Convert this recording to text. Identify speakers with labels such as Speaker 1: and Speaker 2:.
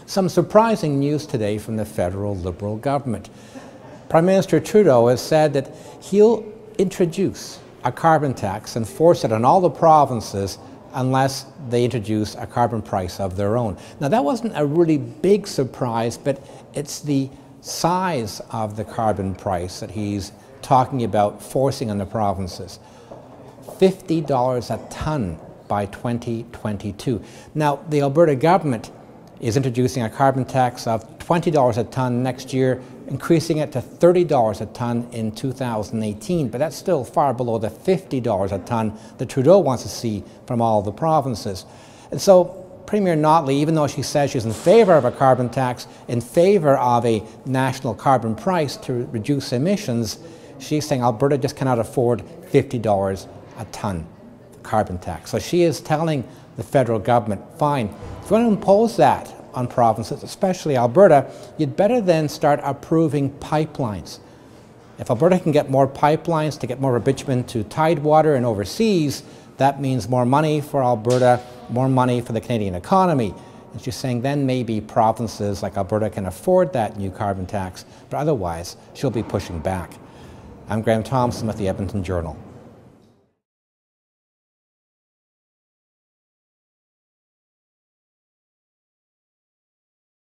Speaker 1: Some surprising news today from the federal Liberal government. Prime Minister Trudeau has said that he'll introduce a carbon tax and force it on all the provinces unless they introduce a carbon price of their own. Now, that wasn't a really big surprise, but it's the size of the carbon price that he's talking about forcing on the provinces. $50 a tonne by 2022. Now, the Alberta government is introducing a carbon tax of $20 a tonne next year, increasing it to $30 a tonne in 2018, but that's still far below the $50 a tonne that Trudeau wants to see from all the provinces. And so Premier Notley, even though she says she's in favour of a carbon tax, in favour of a national carbon price to reduce emissions, she's saying Alberta just cannot afford $50 a tonne carbon tax. So she is telling the federal government, fine, if you want to impose that on provinces, especially Alberta, you'd better then start approving pipelines. If Alberta can get more pipelines to get more bitumen to Tidewater and overseas, that means more money for Alberta, more money for the Canadian economy. And she's saying then maybe provinces like Alberta can afford that new carbon tax, but otherwise she'll be pushing back. I'm Graham Thomson with the Edmonton Journal.